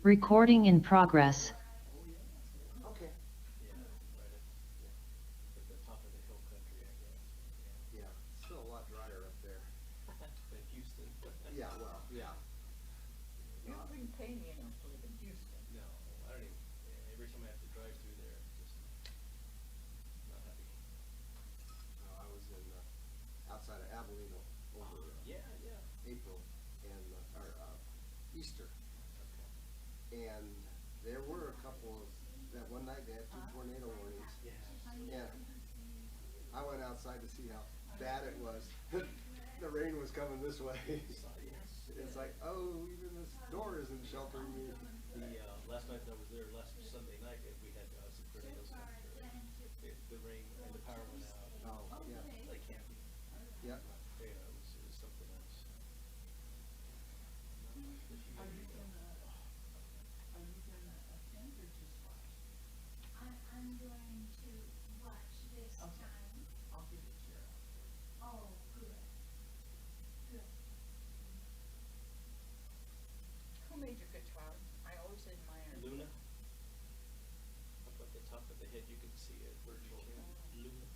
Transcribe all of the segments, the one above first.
Recording in progress. Okay. Yeah, right at the top of the hill country, I guess. Yeah, still a lot drier up there. Than Houston. Yeah, well, yeah. You wouldn't pay me enough to live in Houston. No, I don't even, every time I have to drive through there, just not happy. I was in outside of Abilene over Yeah, yeah. April and or Easter, Okay. and there were a couple of that one night they had 2 tornado warnings. Yeah. Yeah, I went outside to see how bad it was. The rain was coming this way. It's like, oh, even this door isn't sheltering me. The last night that I was there, last Sunday night, we had some tornadoes come through. The rain and the power went out. Oh, yeah. Like camping. Yep. Yeah, it was something else. The humidity. Are you gonna attend or just watch? I'm going to watch this Okay. time. I'll give it to you. Oh, good. Good. Who made your guitar? I always admire. Luna. Up at the top of the head, you can see it. Virtual Luna.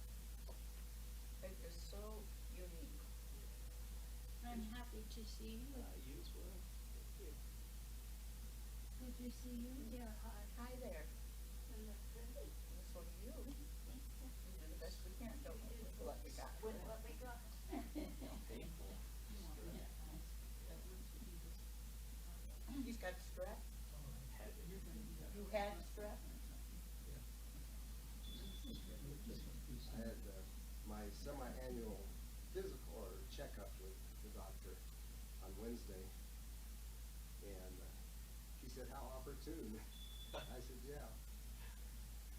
It is so unique. I'm happy to see you. You as well. Thank you. Good to see you, dear heart. Hi there. You look pretty. And so do you. We do the best we can, don't we, with what we got? With what we got. Painful. He's got a strap. Had it. You had a strap? I had my semi-annual physical or checkup with the doctor on Wednesday, and she said, "How opportune." I said, "Yeah."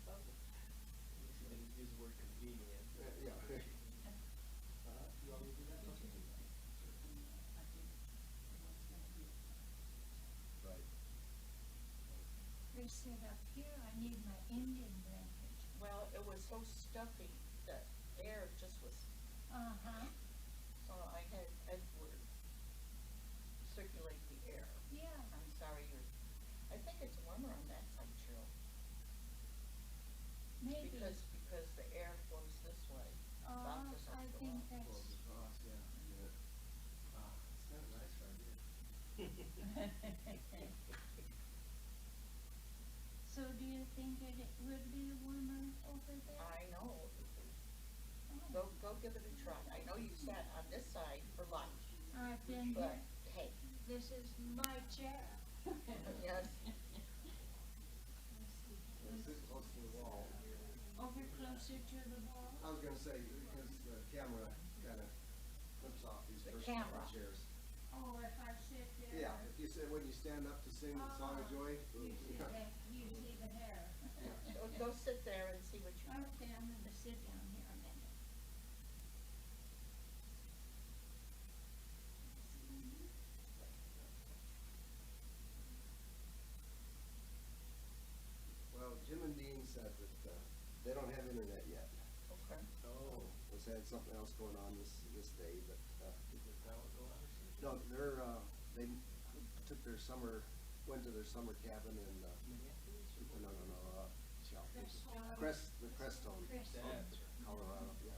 And use the word convenient. Yeah. You want me to do that? Okay. Right. They said up here I need my Indian blanket. Well, it was so stuffy that air just was, Uh-huh. so I had Edward circulate the air. Yeah. I'm sorry I think it's warmer on that side, Cheryl. Maybe. Because the air flows this way. South to south I to think north. Close that's. across, yeah. Yeah. It's kind of nice right here. So do you think it would be warmer over there? I know. Oh. Go give it a try. I know you sat on this side for lunch, I've been but here. hey, This is my chair. yes, Sit close to the wall. Over closer to the wall. I was gonna say, because the camera kind of flips off these The first camera. couple chairs. Oh, if I sit there. Yeah, if you say, when you stand up to sing the song of joy. You see Yeah. that, you see the hair. go sit there and see what you got. Okay, I'm gonna sit down here a minute. Well, Jim and Dean said that they don't have internet yet. Okay. Oh, Was had something else going on this day, but did the power go out or something? no, they took their summer, went to their summer cabin in Minneapolis or no, Crestone. the Crestone, Crestone. That's right. Colorado. Yeah.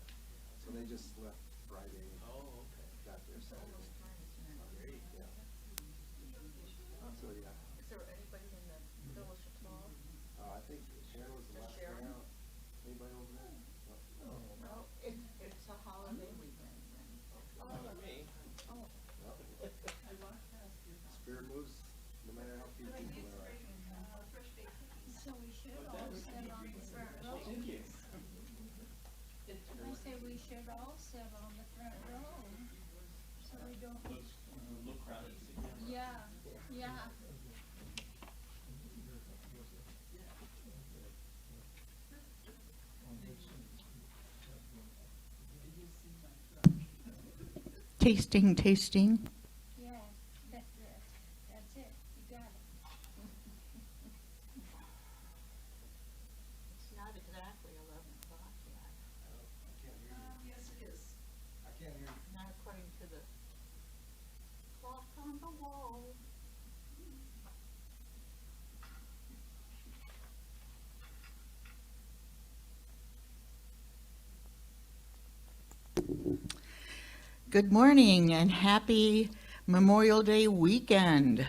So they just left Friday. Oh, okay. Got there Saturday. Almost time, isn't it? Great. Yeah. So yeah, Is there anybody in the village at all? I think Sharon was the Just last Sharon? one out. Anybody over there? No. No, it's a holiday weekend. Not for me. Oh, Well, spirit moves no matter how few people there are. So we should all sit on the front row. Thank you. I say we should all sit on the front row. So we don't. Look crowded. Yeah, yeah. Tasting. Yeah, that's it, you got it. it's not exactly 11 o'clock yet, I can't hear you. Yes, it is. I can't hear you. Not according to the clock on the wall. Good morning and happy Memorial Day weekend. Good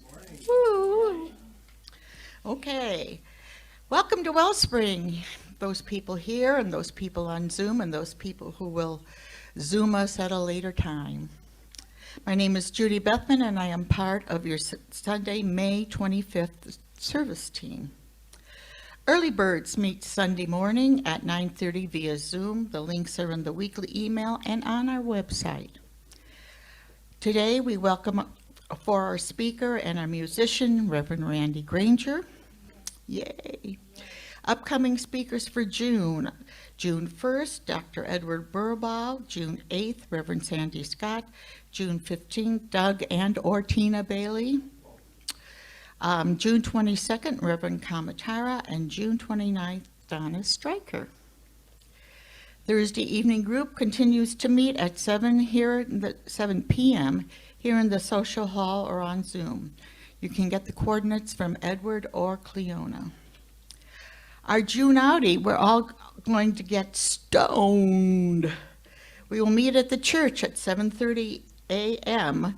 morning. Woo. Okay, welcome to Wellspring. Those people here and those people on Zoom and those people who will Zoom us at a later time. My name is Judy Bethman and I am part of your Sunday, May 25th service team. Early birds meet Sunday morning at 9:30 via Zoom. The links are in the weekly email and on our website. Today we welcome for our speaker and our musician, Reverend Randy Granger. Yay! Upcoming speakers for June. June 1st, Dr. Edward Burbaugh. June 8th, Reverend Sandy Scott. June 15th, Doug and or Tina Bailey. June 22nd, Reverend Kamatara, and June 29th, Donna Stryker. Thursday evening group continues to meet at 7 p.m. here in the social hall or on Zoom. You can get the coordinates from Edward or Cleona. Our June outie, we're all going to get stoned. We will meet at the church at 7:30 a.m.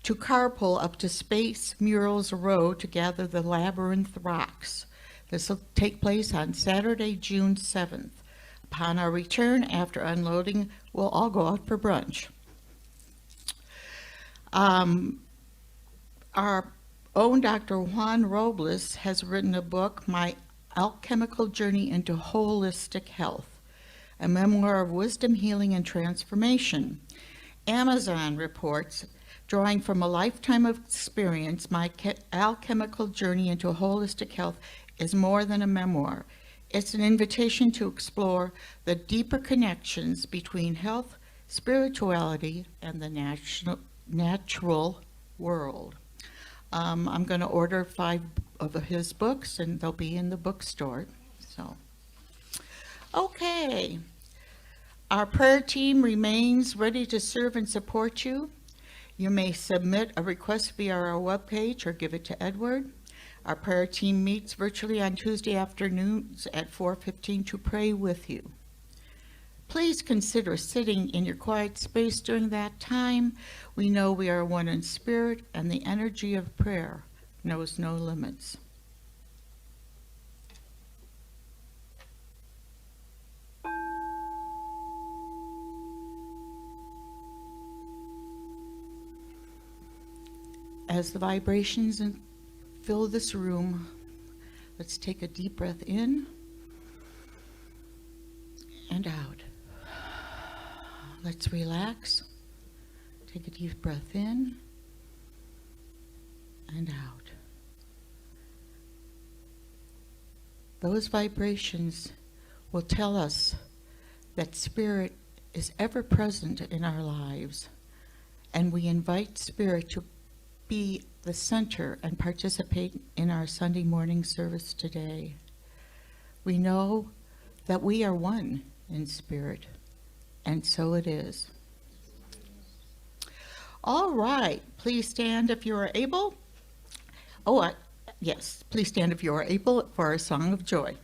to carpool up to Space Murals Road to gather the Labyrinth Rocks. This will take place on Saturday, June 7th. Upon our return, after unloading, we'll all go out for brunch. Our own Dr. Juan Robles has written a book, My Alchemical Journey into Holistic Health, a memoir of wisdom, healing, and transformation. Amazon reports, drawing from a lifetime of experience, My Alchemical Journey into Holistic Health is more than a memoir. It's an invitation to explore the deeper connections between health, spirituality, and the natural world. I'm going to order 5 of his books, and they'll be in the bookstore. So, okay. Our prayer team remains ready to serve and support you. You may submit a request via our webpage or give it to Edward. Our prayer team meets virtually on Tuesday afternoons at 4:15 to pray with you. Please consider sitting in your quiet space during that time. We know we are one in spirit, and the energy of prayer knows no limits. As the vibrations fill this room, let's take a deep breath in and out. Let's relax. Take a deep breath in and out. Those vibrations will tell us that Spirit is ever present in our lives, and we invite Spirit to be the center and participate in our Sunday morning service today. We know that we are one in spirit, and so it is. All right, please stand if you are able. Yes, please stand if you are able for our song of joy.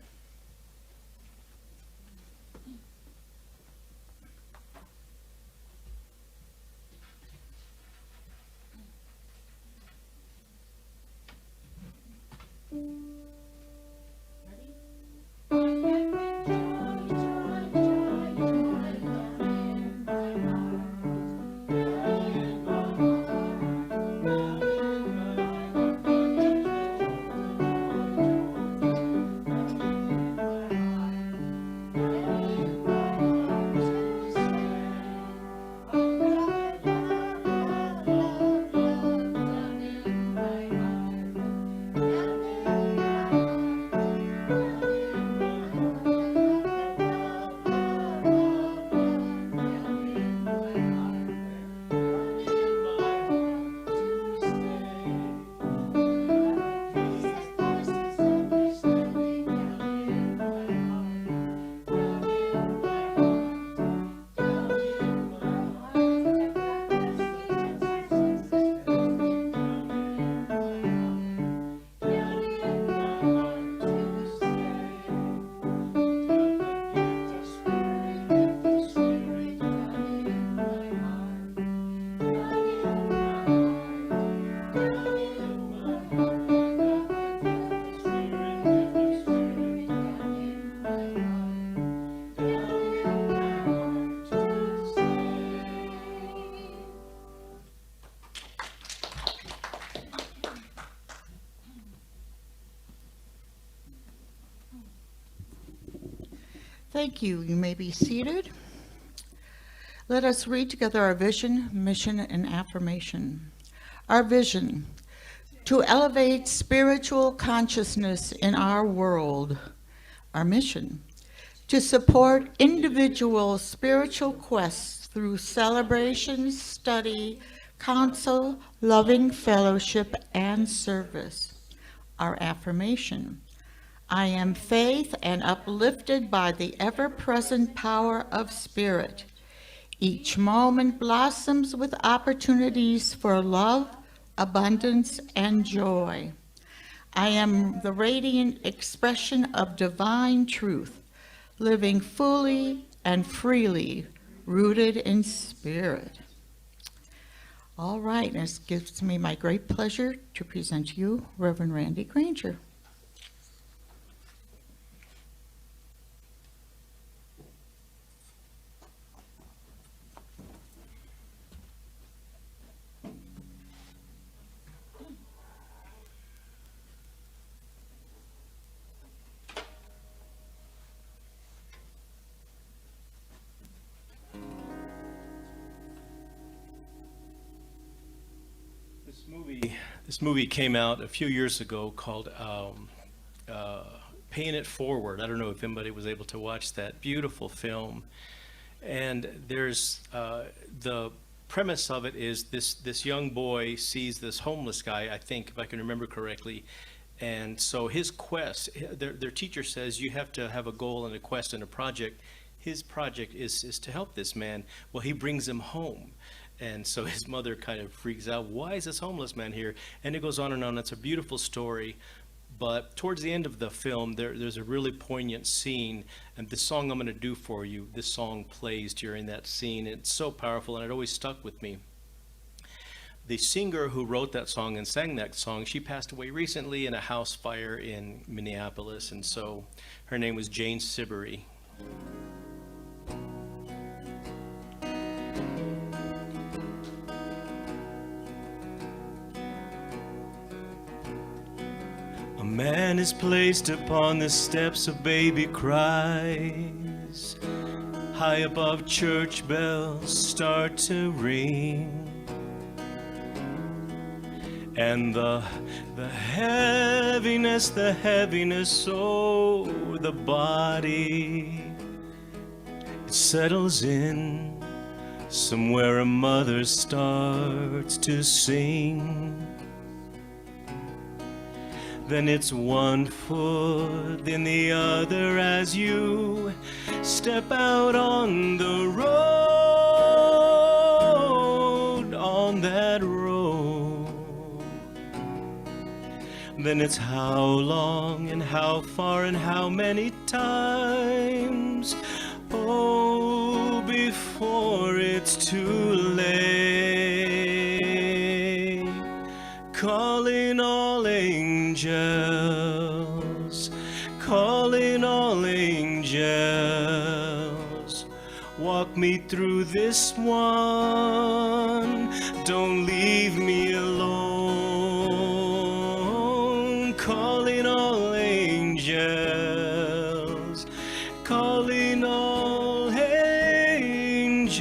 Thank you. You may be seated. Let us read together our vision, mission, and affirmation. Our vision: to elevate spiritual consciousness in our world. Our mission: to support individual spiritual quests through celebration, study, counsel, loving fellowship, and service. Our affirmation: I am faith and uplifted by the ever-present power of Spirit. Each moment blossoms with opportunities for love, abundance, and joy. I am the radiant expression of divine truth, living fully and freely, rooted in Spirit. All right, and it gives me my great pleasure to present to you Reverend Randy Granger. This movie came out a few years ago called Paying It Forward. I don't know if anybody was able to watch that beautiful film. And there's the premise of it is this young boy sees this homeless guy, I think, if I can remember correctly. And so his quest, their teacher says you have to have a goal and a quest and a project. His project is to help this man. Well, he brings him home. And so his mother kind of freaks out. Why is this homeless man here? And it goes on and on. It's a beautiful story. But towards the end of the film, there's a really poignant scene. And the song I'm going to do for you, this song plays during that scene. It's so powerful, and it always stuck with me. The singer who wrote that song and sang that song, she passed away recently in a house fire in Minneapolis. And so her name was Jane Siberry. A man is placed upon the steps, a baby cries. High above, church bells start to ring. And the heaviness, oh, the body, it settles in. Somewhere a mother starts to sing. Then it's one foot, then the other as you step out on the road, on that road. Then it's how long and how far and how many times, oh, before it's too late. Calling all angels, calling all angels, walk me through this one, don't leave me alone. Calling all angels, calling all angels,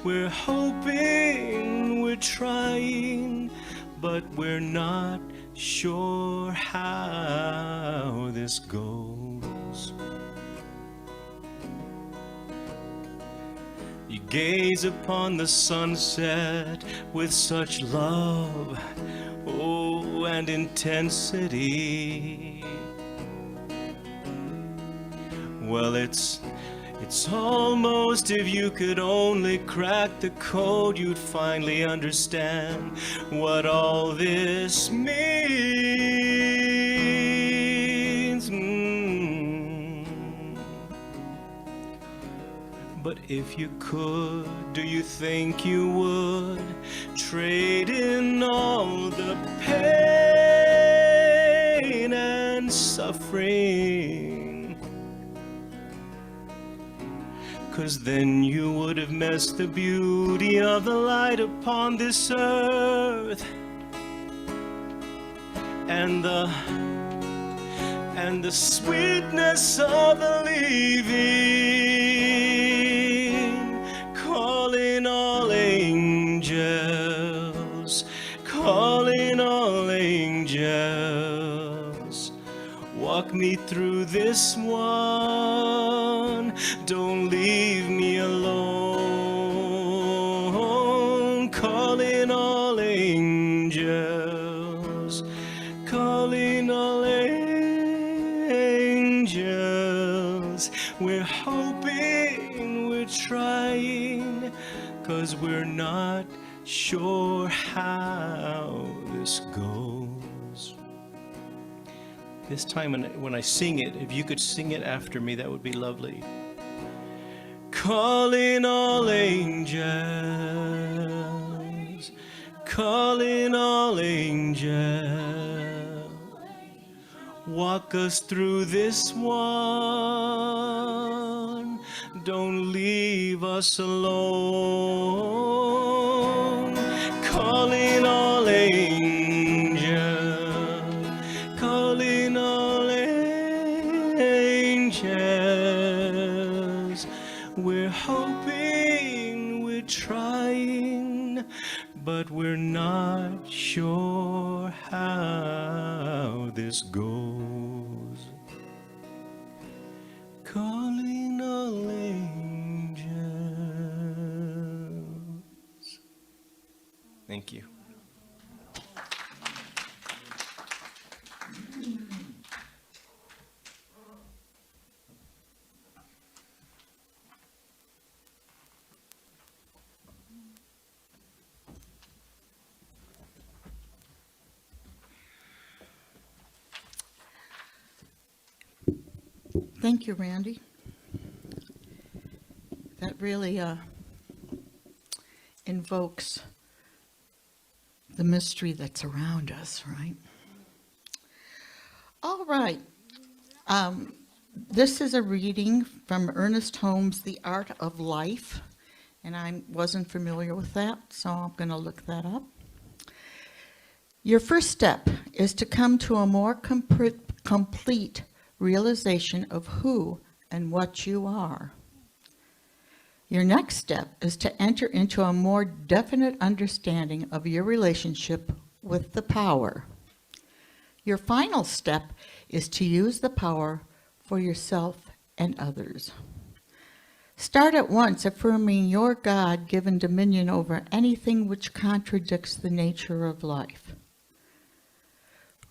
we're hoping, we're trying, but we're not sure how this goes. You gaze upon the sunset with such love, oh, and intensity. Well, it's almost, if you could only crack the code, you'd finally understand what all this means. But if you could, do you think you would trade in all the pain and suffering? 'Cause then you would have missed the beauty of the light upon this earth, and the and the sweetness of the living, calling all angels, calling all angels. Walk me through this one, don't leave me alone. Calling all angels, calling all angels. We're hoping, we're trying, 'cause we're not sure how this goes. This time when I sing it, if you could sing it after me, that would be lovely. Calling all angels, calling all angels. Walk us through this one, don't leave us alone. Calling all angels, calling all angels. We're hoping, we're trying, but we're not sure how this goes. Calling all angels. Thank you. Thank you, Randy. That really invokes the mystery that's around us, right? All right. This is a reading from Ernest Holmes' The Art of Life, and I wasn't familiar with that, so I'm going to look that up. Your first step is to come to a more complete realization of who and what you are. Your next step is to enter into a more definite understanding of your relationship with the power. Your final step is to use the power for yourself and others. Start at once affirming your God-given dominion over anything which contradicts the nature of life.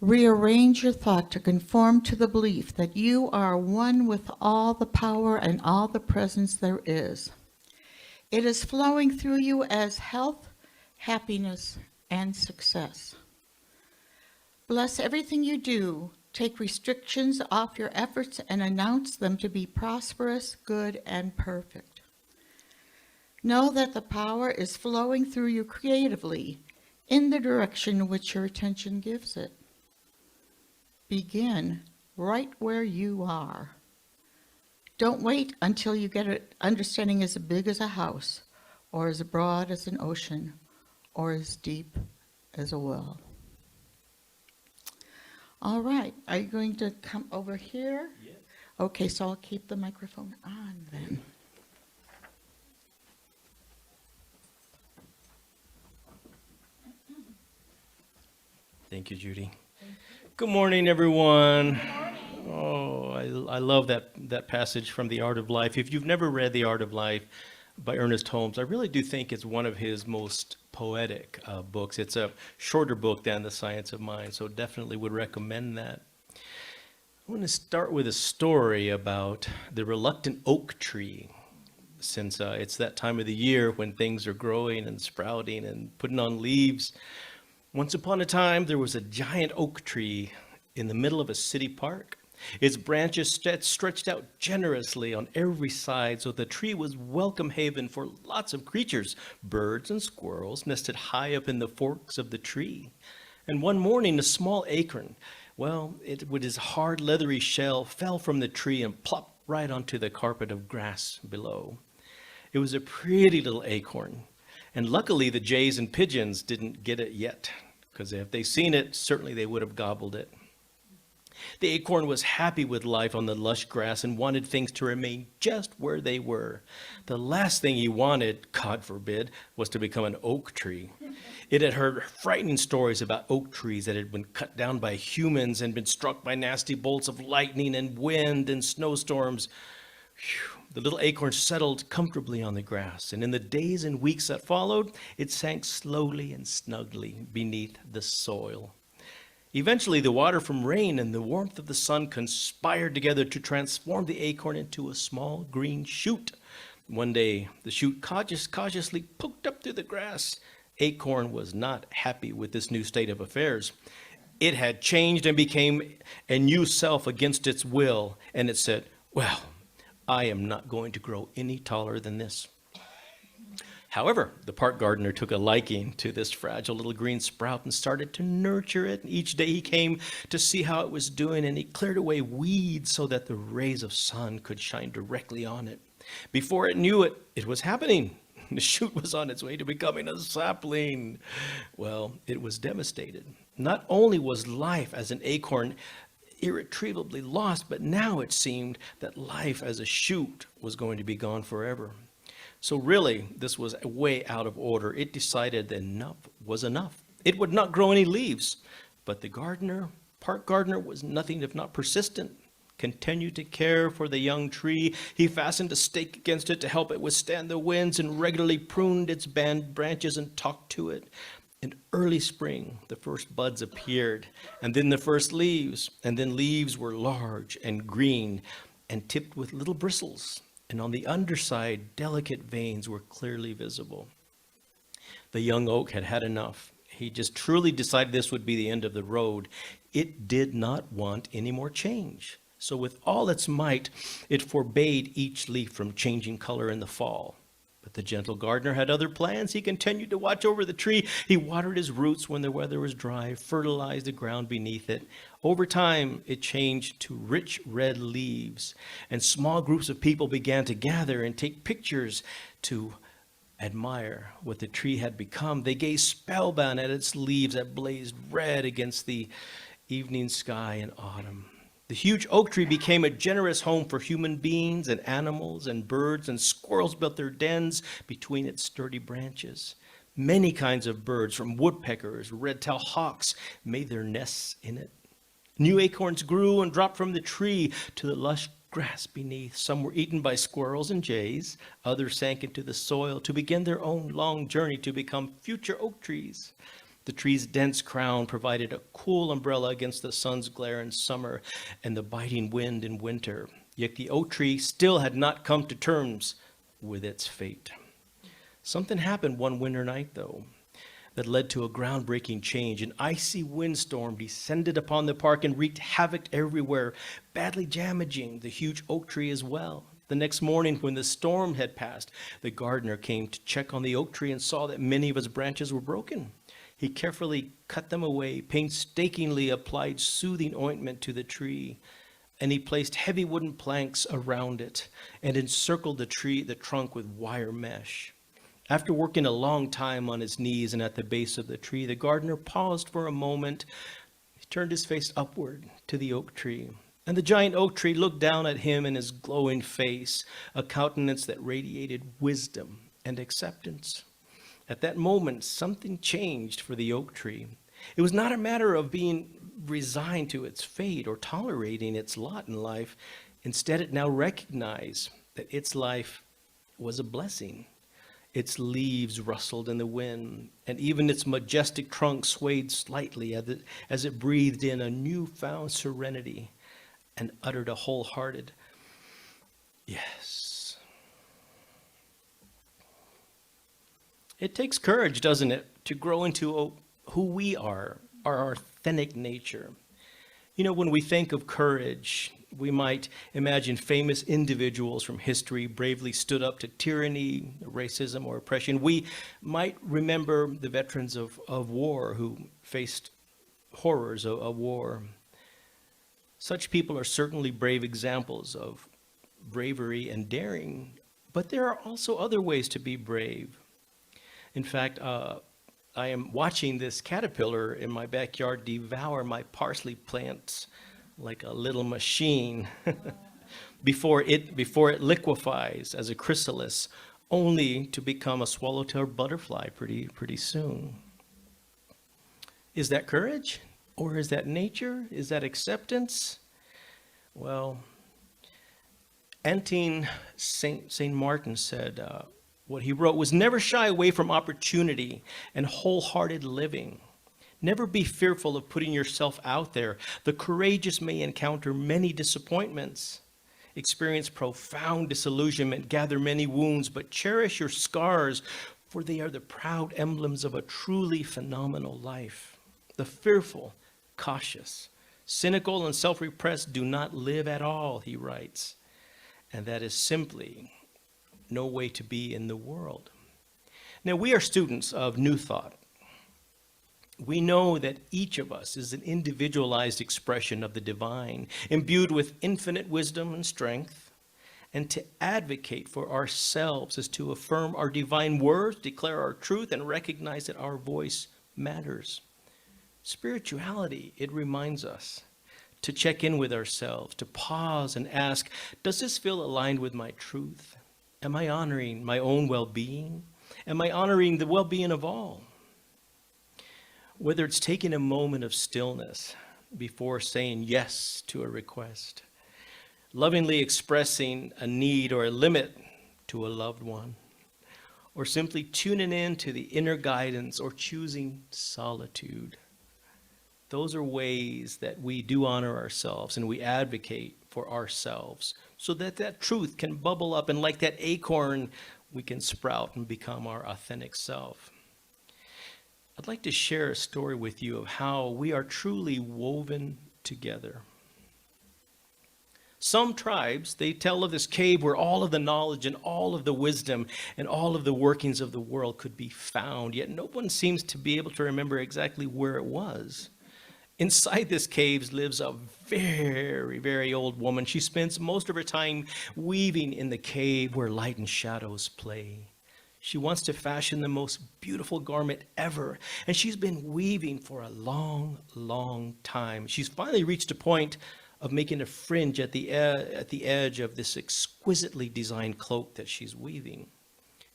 Rearrange your thought to conform to the belief that you are one with all the power and all the presence there is. It is flowing through you as health, happiness, and success. Bless everything you do. Take restrictions off your efforts and announce them to be prosperous, good, and perfect. Know that the power is flowing through you creatively in the direction which your attention gives it. Begin right where you are. Don't wait until you get an understanding as big as a house, or as broad as an ocean, or as deep as a well. All right, are you going to come over here? Yes. Okay, so I'll keep the microphone on then. Thank you, Judy. Good morning, everyone. Oh, I love that passage from The Art of Life. If you've never read The Art of Life by Ernest Holmes, I really do think it's one of his most poetic books. It's a shorter book than The Science of Mind, so definitely would recommend that. I want to start with a story about the reluctant oak tree, since it's that time of the year when things are growing and sprouting and putting on leaves. Once upon a time, there was a giant oak tree in the middle of a city park. Its branches stretched out generously on every side, so the tree was welcome haven for lots of creatures. Birds and squirrels nested high up in the forks of the tree. And one morning, a small acorn, with its hard, leathery shell, fell from the tree and plopped right onto the carpet of grass below. It was a pretty little acorn, and luckily the jays and pigeons didn't get it yet, because if they'd seen it, certainly they would have gobbled it. The acorn was happy with life on the lush grass and wanted things to remain just where they were. The last thing he wanted, God forbid, was to become an oak tree. It had heard frightening stories about oak trees that had been cut down by humans and been struck by nasty bolts of lightning and wind and snowstorms. Phew. The little acorn settled comfortably on the grass, and in the days and weeks that followed, it sank slowly and snugly beneath the soil. Eventually, the water from rain and the warmth of the sun conspired together to transform the acorn into a small green shoot. One day, the shoot cautiously poked up through the grass. Acorn was not happy with this new state of affairs. It had changed and became a new self against its will, and it said, "Well, I am not going to grow any taller than this." However, the park gardener took a liking to this fragile little green sprout and started to nurture it. Each day he came to see how it was doing, and he cleared away weeds so that the rays of sun could shine directly on it. Before it knew it, it was happening. The shoot was on its way to becoming a sapling. Well, it was devastated. Not only was life as an acorn irretrievably lost, but now it seemed that life as a shoot was going to be gone forever. So really, this was way out of order. It decided that enough was enough. It would not grow any leaves. But the park gardener, was nothing if not persistent, continued to care for the young tree. He fastened a stake against it to help it withstand the winds and regularly pruned its branches and talked to it. In early spring, the first buds appeared, and then the first leaves, and then leaves were large and green and tipped with little bristles. And on the underside, delicate veins were clearly visible. The young oak had had enough. He just truly decided this would be the end of the road. It did not want any more change. So with all its might, it forbade each leaf from changing color in the fall. But the gentle gardener had other plans. He continued to watch over the tree. He watered his roots when the weather was dry, fertilized the ground beneath it. Over time, it changed to rich red leaves, and small groups of people began to gather and take pictures to admire what the tree had become. They gazed spellbound at its leaves that blazed red against the evening sky in autumn. The huge oak tree became a generous home for human beings and animals and birds, and squirrels built their dens between its sturdy branches. Many kinds of birds, from woodpeckers, red-tailed hawks, made their nests in it. New acorns grew and dropped from the tree to the lush grass beneath. Some were eaten by squirrels and jays. Others sank into the soil to begin their own long journey to become future oak trees. The tree's dense crown provided a cool umbrella against the sun's glare in summer and the biting wind in winter. Yet the oak tree still had not come to terms with its fate. Something happened one winter night, though, that led to a groundbreaking change. An icy windstorm descended upon the park and wreaked havoc everywhere, badly damaging the huge oak tree as well. The next morning, when the storm had passed, the gardener came to check on the oak tree and saw that many of its branches were broken. He carefully cut them away, painstakingly applied soothing ointment to the tree, and he placed heavy wooden planks around it and encircled the trunk with wire mesh. After working a long time on his knees and at the base of the tree, the gardener paused for a moment. He turned his face upward to the oak tree, and the giant oak tree looked down at him in his glowing face, a countenance that radiated wisdom and acceptance. At that moment, something changed for the oak tree. It was not a matter of being resigned to its fate or tolerating its lot in life. Instead, it now recognized that its life was a blessing. Its leaves rustled in the wind, and even its majestic trunk swayed slightly as it breathed in a newfound serenity and uttered a wholehearted yes. It takes courage, doesn't it, to grow into who we are, our authentic nature. You know, when we think of courage, we might imagine famous individuals from history bravely stood up to tyranny, racism, or oppression. We might remember the veterans of war who faced horrors of war. Such people are certainly brave examples of bravery and daring, but there are also other ways to be brave. In fact, I am watching this caterpillar in my backyard devour my parsley plants like a little machine before it liquefies as a chrysalis, only to become a swallowtail butterfly pretty soon. Is that courage? Or is that nature? Is that acceptance? Well, Antine Saint Martin said, what he wrote was, never shy away from opportunity and wholehearted living. Never be fearful of putting yourself out there. The courageous may encounter many disappointments, experience profound disillusionment, gather many wounds, but cherish your scars, for they are the proud emblems of a truly phenomenal life. The fearful, cautious, cynical, and self-repressed do not live at all, he writes. And that is simply no way to be in the world. Now, we are students of New Thought. We know that each of us is an individualized expression of the divine, imbued with infinite wisdom and strength. And to advocate for ourselves is to affirm our divine worth, declare our truth, and recognize that our voice matters. Spirituality, it reminds us to check in with ourselves, to pause and ask, does this feel aligned with my truth? Am I honoring my own well-being? Am I honoring the well-being of all? Whether it's taking a moment of stillness before saying yes to a request, lovingly expressing a need or a limit to a loved one, or simply tuning in to the inner guidance or choosing solitude. Those are ways that we do honor ourselves and we advocate for ourselves so that that truth can bubble up, and like that acorn, we can sprout and become our authentic self. I'd like to share a story with you of how we are truly woven together. Some tribes, they tell of this cave where all of the knowledge and all of the wisdom and all of the workings of the world could be found, yet no one seems to be able to remember exactly where it was. Inside this cave lives a very, very old woman. She spends most of her time weaving in the cave where light and shadows play. She wants to fashion the most beautiful garment ever, and she's been weaving for a long, long time. She's finally reached a point of making a fringe at the edge of this exquisitely designed cloak that she's weaving.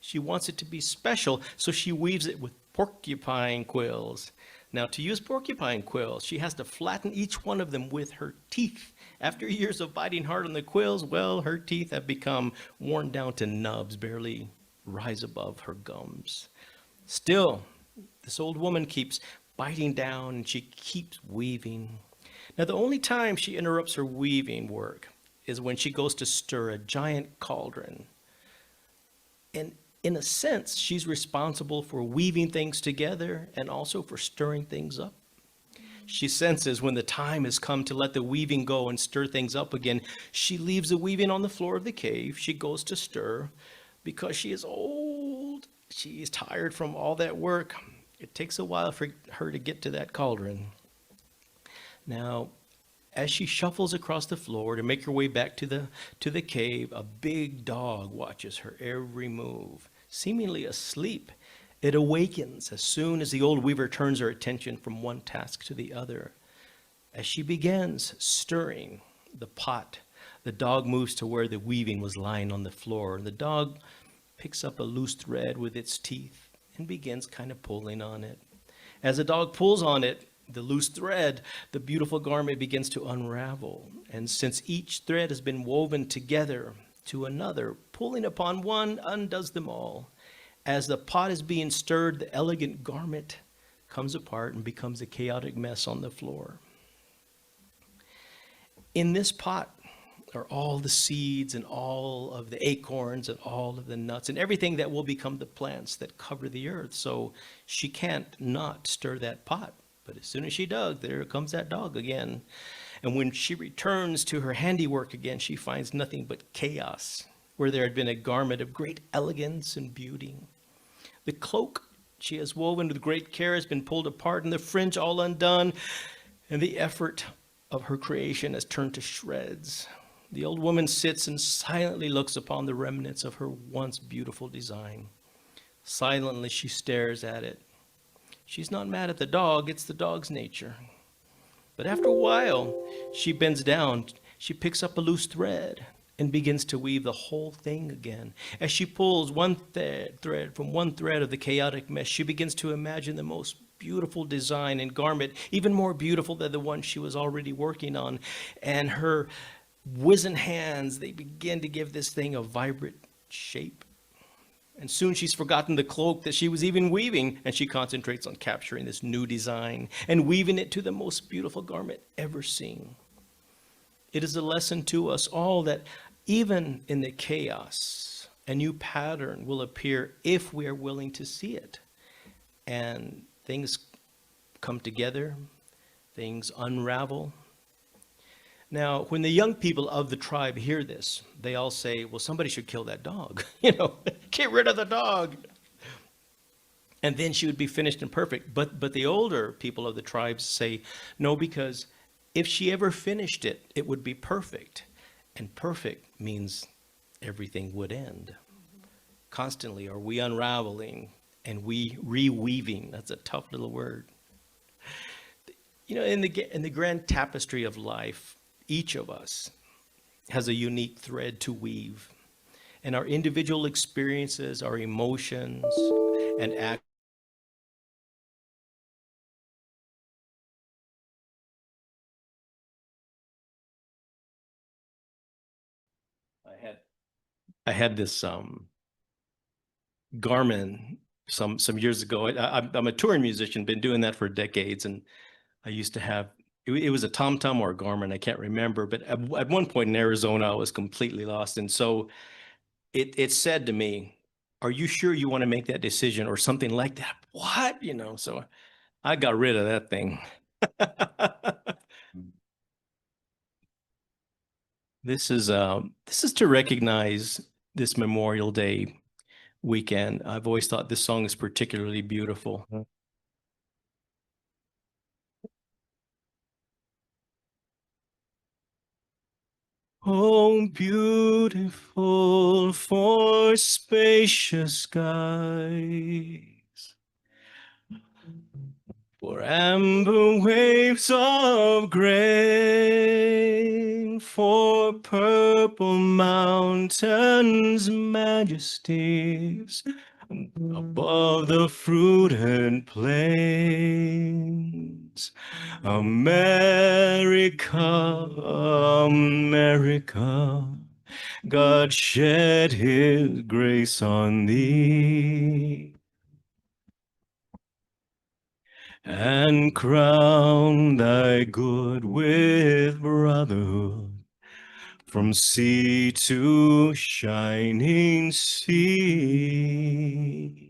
She wants it to be special, so she weaves it with porcupine quills. Now, to use porcupine quills, she has to flatten each one of them with her teeth. After years of biting hard on the quills, well, her teeth have become worn down to nubs, barely rise above her gums. Still, this old woman keeps biting down and she keeps weaving. Now, the only time she interrupts her weaving work is when she goes to stir a giant cauldron. And in a sense, she's responsible for weaving things together and also for stirring things up. She senses when the time has come to let the weaving go and stir things up again. She leaves the weaving on the floor of the cave. She goes to stir because she is old. She is tired from all that work. It takes a while for her to get to that cauldron. Now, as she shuffles across the floor to make her way back to the cave, a big dog watches her every move. Seemingly asleep, it awakens as soon as the old weaver turns her attention from one task to the other. As she begins stirring the pot, the dog moves to where the weaving was lying on the floor. The dog picks up a loose thread with its teeth and begins kind of pulling on it. As the dog pulls on it, the loose thread, the beautiful garment begins to unravel. And since each thread has been woven together to another, pulling upon one undoes them all. As the pot is being stirred, the elegant garment comes apart and becomes a chaotic mess on the floor. In this pot are all the seeds and all of the acorns and all of the nuts and everything that will become the plants that cover the earth. So she can't not stir that pot. But as soon as she does, there comes that dog again. And when she returns to her handiwork again, she finds nothing but chaos, where there had been a garment of great elegance and beauty. The cloak she has woven with great care has been pulled apart, and the fringe all undone, and the effort of her creation has turned to shreds. The old woman sits and silently looks upon the remnants of her once beautiful design. Silently she stares at it. She's not mad at the dog, it's the dog's nature. But after a while, she bends down, she picks up a loose thread and begins to weave the whole thing again. As she pulls one thread from one thread of the chaotic mesh, she begins to imagine the most beautiful design and garment, even more beautiful than the one she was already working on. And her wizened hands, they begin to give this thing a vibrant shape. And soon she's forgotten the cloak that she was even weaving, and she concentrates on capturing this new design and weaving it to the most beautiful garment ever seen. It is a lesson to us all that even in the chaos, a new pattern will appear if we are willing to see it. And things come together, things unravel. Now, when the young people of the tribe hear this, they all say, well, somebody should kill that dog. Get rid of the dog. And then she would be finished and perfect. But the older people of the tribes say, no, because if she ever finished it, it would be perfect. And perfect means everything would end. Constantly are we unraveling and we reweaving. That's a tough little word. In the grand tapestry of life, each of us has a unique thread to weave, and our individual experiences, our emotions, and actions. I had this Garmin some years ago. I'm a touring musician, been doing that for decades, and I used to have it was a TomTom or a Garmin, I can't remember, but at one point in Arizona, I was completely lost. And so it said to me, are you sure you want to make that decision or something like that? What? So I got rid of that thing. This is to recognize this Memorial Day weekend. I've always thought this song is particularly beautiful. Oh, beautiful for spacious skies, for amber waves of grain, for purple mountains' majesties, above the fruited plains. America, America, God shed his grace on thee and crown thy good with brotherhood from sea to shining sea.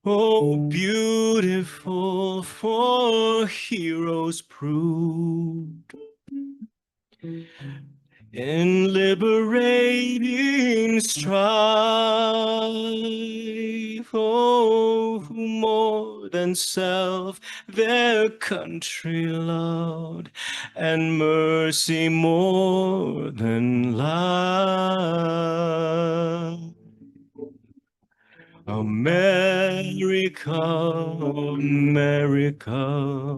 Oh, beautiful for heroes proved in liberating strife. Oh, who more than self their country loved, and mercy more than life. America, America,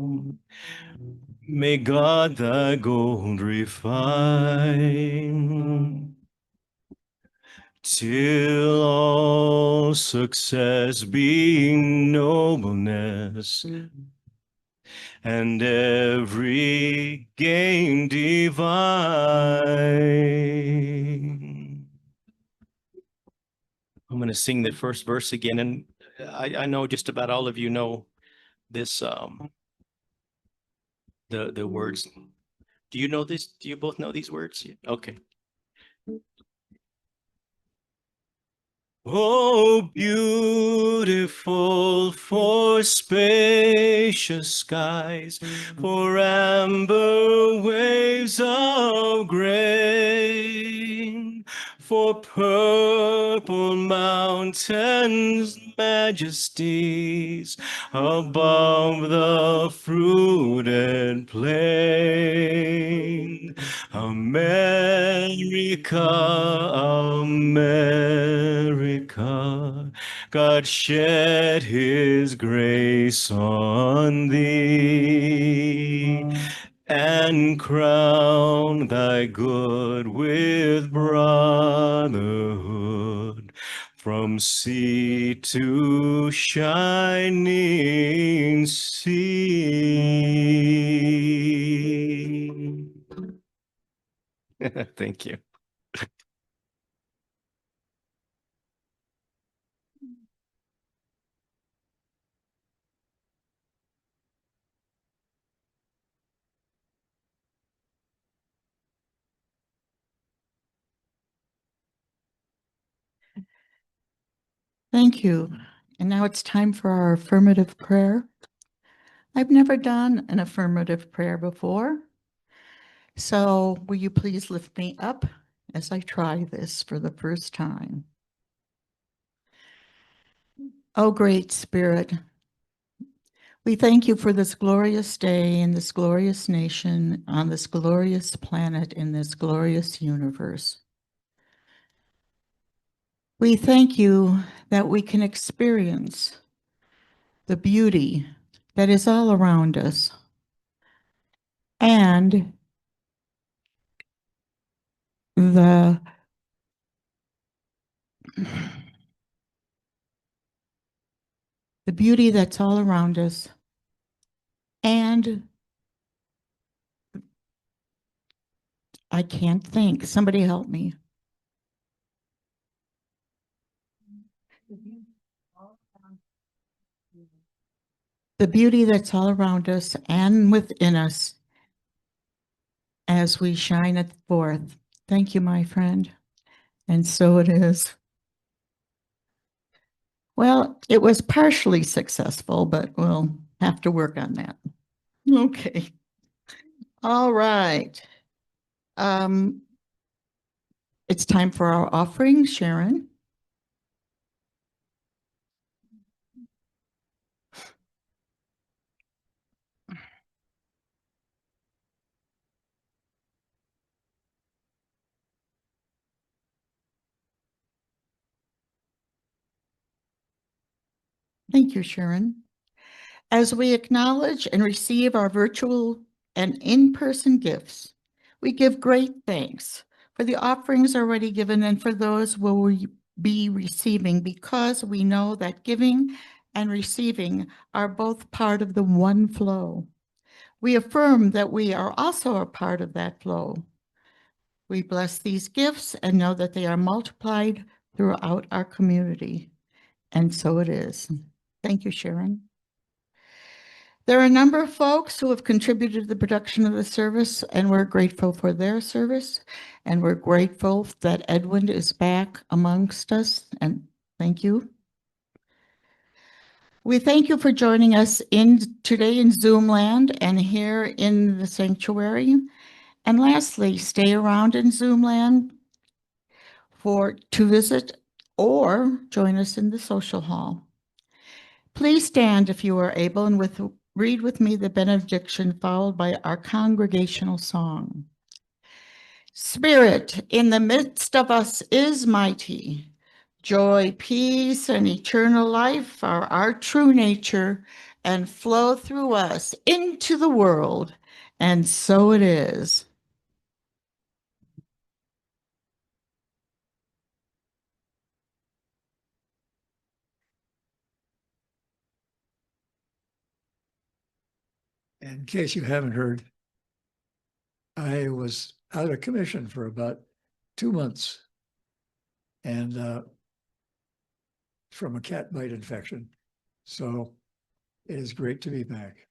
may God thy gold refine, till all success be nobleness, and every gain divine. I'm going to sing the first verse again, and I know just about all of you know this, the words. Do you know this? Do you both know these words? Okay. Oh, beautiful for spacious skies, for amber waves of grain, for purple mountains' majesties, above the fruited plain. America, America, God shed his grace on thee, and crown thy good with brotherhood, from sea to shining sea. Thank you. Thank you. And now it's time for our affirmative prayer. I've never done an affirmative prayer before. So will you please lift me up as I try this for the first time? Oh, great Spirit, we thank you for this glorious day in this glorious nation, on this glorious planet, in this glorious universe. We thank you that we can experience the beauty that is all around us and the beauty that's all around us and I can't think. Somebody help me. The beauty that's all around us and within us as we shine it forth. Thank you, my friend. And so it is. Well, it was partially successful, but we'll have to work on that. Okay. All right. It's time for our offering, Sharon. Thank you, Sharon. As we acknowledge and receive our virtual and in-person gifts, we give great thanks for the offerings already given and for those we will be receiving, because we know that giving and receiving are both part of the one flow. We affirm that we are also a part of that flow. We bless these gifts and know that they are multiplied throughout our community. And so it is. Thank you, Sharon. There are a number of folks who have contributed to the production of the service, and we're grateful for their service. And we're grateful that Edwin is back amongst us, and thank you. We thank you for joining us today in Zoom land and here in the sanctuary. And lastly, stay around in Zoom land to visit or join us in the social hall. Please stand if you are able and read with me the benediction followed by our congregational song. Spirit in the midst of us is mighty. Joy, peace, and eternal life are our true nature and flow through us into the world. And so it is. In case you haven't heard, I was out of commission for about 2 months and from a cat bite infection. So it is great to be back.